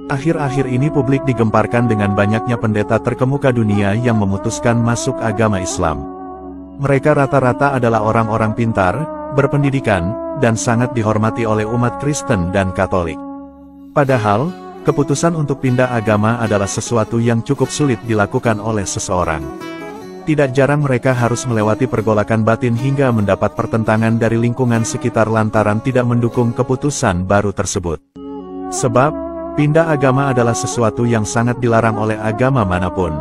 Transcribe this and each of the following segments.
Akhir-akhir ini publik digemparkan dengan banyaknya pendeta terkemuka dunia yang memutuskan masuk agama Islam. Mereka rata-rata adalah orang-orang pintar, berpendidikan, dan sangat dihormati oleh umat Kristen dan Katolik. Padahal, keputusan untuk pindah agama adalah sesuatu yang cukup sulit dilakukan oleh seseorang. Tidak jarang mereka harus melewati pergolakan batin hingga mendapat pertentangan dari lingkungan sekitar lantaran tidak mendukung keputusan baru tersebut. Sebab, pindah agama adalah sesuatu yang sangat dilarang oleh agama manapun.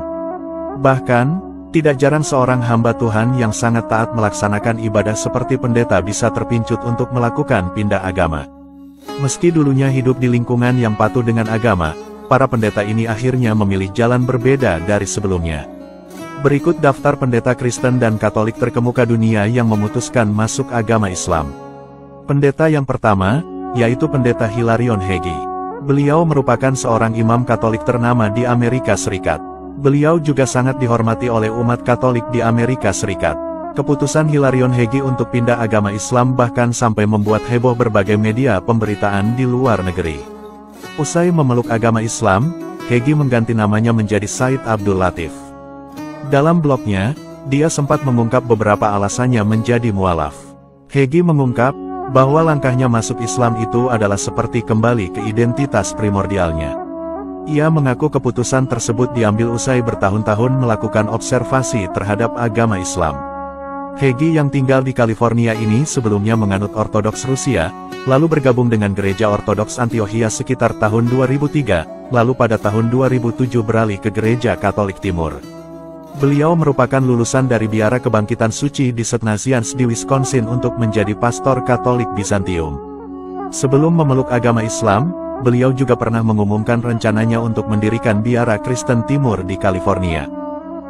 Bahkan, tidak jarang seorang hamba Tuhan yang sangat taat melaksanakan ibadah seperti pendeta bisa terpincut untuk melakukan pindah agama. Meski dulunya hidup di lingkungan yang patuh dengan agama, para pendeta ini akhirnya memilih jalan berbeda dari sebelumnya. Berikut daftar pendeta Kristen dan Katolik terkemuka dunia yang memutuskan masuk agama Islam. Pendeta yang pertama, yaitu Pendeta Hilarion Hegyi. Beliau merupakan seorang imam Katolik ternama di Amerika Serikat. Beliau juga sangat dihormati oleh umat Katolik di Amerika Serikat. Keputusan Hilarion Hegyi untuk pindah agama Islam bahkan sampai membuat heboh berbagai media pemberitaan di luar negeri. Usai memeluk agama Islam, Hegyi mengganti namanya menjadi Said Abdul Latif. Dalam blognya, dia sempat mengungkap beberapa alasannya menjadi mualaf. Hegyi mengungkap bahwa langkahnya masuk Islam itu adalah seperti kembali ke identitas primordialnya. Ia mengaku keputusan tersebut diambil usai bertahun-tahun melakukan observasi terhadap agama Islam. Hegyi yang tinggal di California ini sebelumnya menganut Ortodoks Rusia, lalu bergabung dengan Gereja Ortodoks Antiochia sekitar tahun 2003, lalu pada tahun 2007 beralih ke Gereja Katolik Timur. Beliau merupakan lulusan dari Biara Kebangkitan Suci di St. Nazianz di Wisconsin untuk menjadi pastor Katolik Bizantium. Sebelum memeluk agama Islam, beliau juga pernah mengumumkan rencananya untuk mendirikan Biara Kristen Timur di California.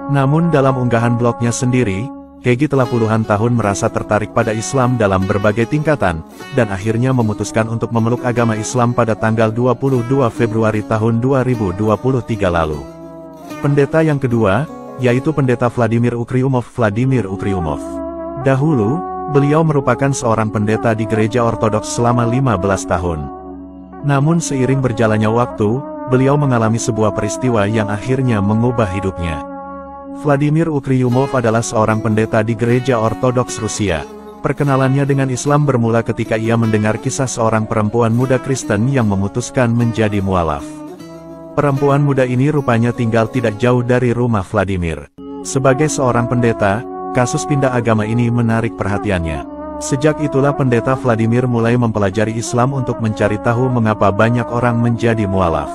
Namun dalam unggahan blognya sendiri, Hegyi telah puluhan tahun merasa tertarik pada Islam dalam berbagai tingkatan, dan akhirnya memutuskan untuk memeluk agama Islam pada tanggal 22 Februari tahun 2023 lalu. Pendeta yang kedua, yaitu Pendeta Vladimir Ukryumov. Dahulu, beliau merupakan seorang pendeta di gereja Ortodoks selama 15 tahun. Namun seiring berjalannya waktu, beliau mengalami sebuah peristiwa yang akhirnya mengubah hidupnya. Vladimir Ukryumov adalah seorang pendeta di gereja Ortodoks Rusia. Perkenalannya dengan Islam bermula ketika ia mendengar kisah seorang perempuan muda Kristen yang memutuskan menjadi mualaf. Perempuan muda ini rupanya tinggal tidak jauh dari rumah Vladimir. Sebagai seorang pendeta, kasus pindah agama ini menarik perhatiannya. Sejak itulah pendeta Vladimir mulai mempelajari Islam untuk mencari tahu mengapa banyak orang menjadi mualaf.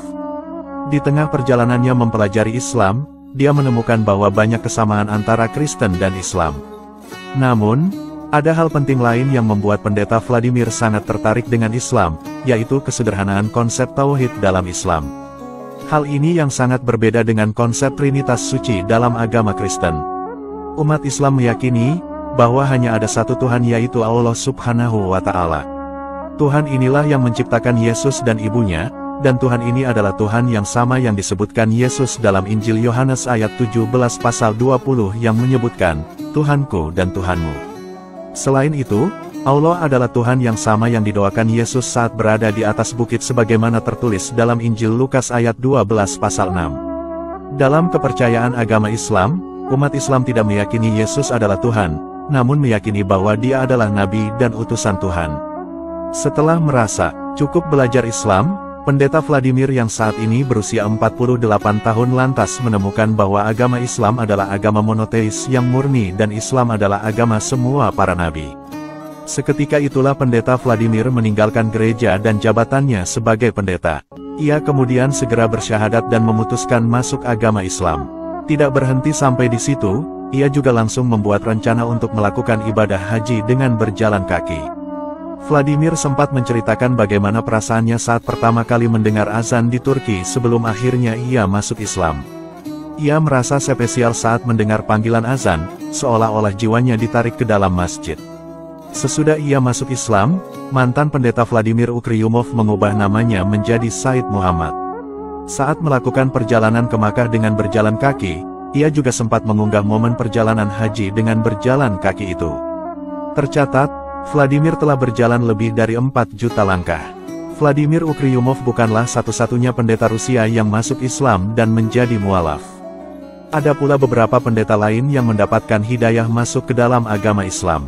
Di tengah perjalanannya mempelajari Islam, dia menemukan bahwa banyak kesamaan antara Kristen dan Islam. Namun, ada hal penting lain yang membuat pendeta Vladimir sangat tertarik dengan Islam, yaitu kesederhanaan konsep tauhid dalam Islam. Hal ini yang sangat berbeda dengan konsep Trinitas Suci dalam agama Kristen. Umat Islam meyakini bahwa hanya ada satu Tuhan, yaitu Allah Subhanahu wa Ta'ala. Tuhan inilah yang menciptakan Yesus dan ibunya, dan Tuhan ini adalah Tuhan yang sama yang disebutkan Yesus dalam Injil Yohanes ayat 17 pasal 20 yang menyebutkan, Tuhanku dan Tuhanmu. Selain itu, Allah adalah Tuhan yang sama yang didoakan Yesus saat berada di atas bukit sebagaimana tertulis dalam Injil Lukas ayat 12 pasal 6. Dalam kepercayaan agama Islam, umat Islam tidak meyakini Yesus adalah Tuhan, namun meyakini bahwa Dia adalah Nabi dan utusan Tuhan. Setelah merasa cukup belajar Islam, Pendeta Vladimir yang saat ini berusia 48 tahun lantas menemukan bahwa agama Islam adalah agama monoteis yang murni dan Islam adalah agama semua para nabi. Seketika itulah Pendeta Vladimir meninggalkan gereja dan jabatannya sebagai pendeta. Ia kemudian segera bersyahadat dan memutuskan masuk agama Islam. Tidak berhenti sampai di situ, ia juga langsung membuat rencana untuk melakukan ibadah haji dengan berjalan kaki. Vladimir sempat menceritakan bagaimana perasaannya saat pertama kali mendengar azan di Turki sebelum akhirnya ia masuk Islam. Ia merasa spesial saat mendengar panggilan azan, seolah-olah jiwanya ditarik ke dalam masjid. Sesudah ia masuk Islam, mantan pendeta Vladimir Ukryumov mengubah namanya menjadi Said Muhammad. Saat melakukan perjalanan ke Makkah dengan berjalan kaki, ia juga sempat mengunggah momen perjalanan haji dengan berjalan kaki itu. Tercatat, Vladimir telah berjalan lebih dari 4 juta langkah. Vladimir Ukryumov bukanlah satu-satunya pendeta Rusia yang masuk Islam dan menjadi mualaf. Ada pula beberapa pendeta lain yang mendapatkan hidayah masuk ke dalam agama Islam.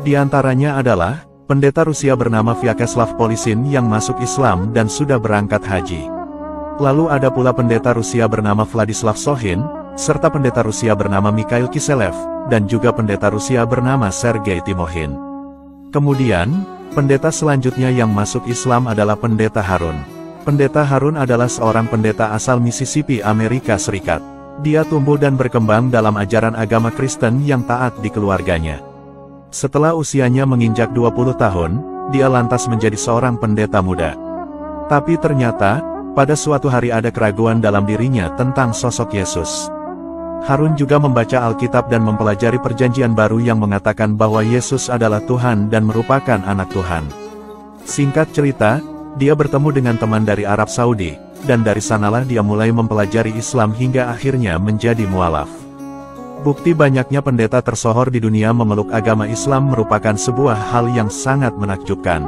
Di antaranya adalah pendeta Rusia bernama Vyacheslav Polisin yang masuk Islam dan sudah berangkat haji. Lalu ada pula pendeta Rusia bernama Vladislav Sohin, serta pendeta Rusia bernama Mikhail Kiselev, dan juga pendeta Rusia bernama Sergei Timohin. Kemudian, pendeta selanjutnya yang masuk Islam adalah pendeta Harun. Pendeta Harun adalah seorang pendeta asal Mississippi, Amerika Serikat. Dia tumbuh dan berkembang dalam ajaran agama Kristen yang taat di keluarganya. Setelah usianya menginjak 20 tahun, dia lantas menjadi seorang pendeta muda. Tapi ternyata, pada suatu hari ada keraguan dalam dirinya tentang sosok Yesus. Harun juga membaca Alkitab dan mempelajari Perjanjian Baru yang mengatakan bahwa Yesus adalah Tuhan dan merupakan anak Tuhan. Singkat cerita, dia bertemu dengan teman dari Arab Saudi, dan dari sanalah dia mulai mempelajari Islam hingga akhirnya menjadi mualaf. Bukti banyaknya pendeta tersohor di dunia memeluk agama Islam merupakan sebuah hal yang sangat menakjubkan.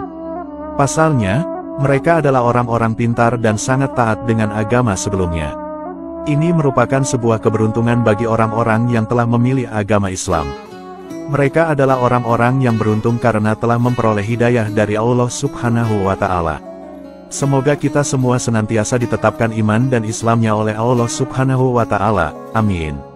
Pasalnya, mereka adalah orang-orang pintar dan sangat taat dengan agama sebelumnya. Ini merupakan sebuah keberuntungan bagi orang-orang yang telah memilih agama Islam. Mereka adalah orang-orang yang beruntung karena telah memperoleh hidayah dari Allah Subhanahu wa Ta'ala. Semoga kita semua senantiasa ditetapkan iman dan Islamnya oleh Allah Subhanahu wa Ta'ala. Amin.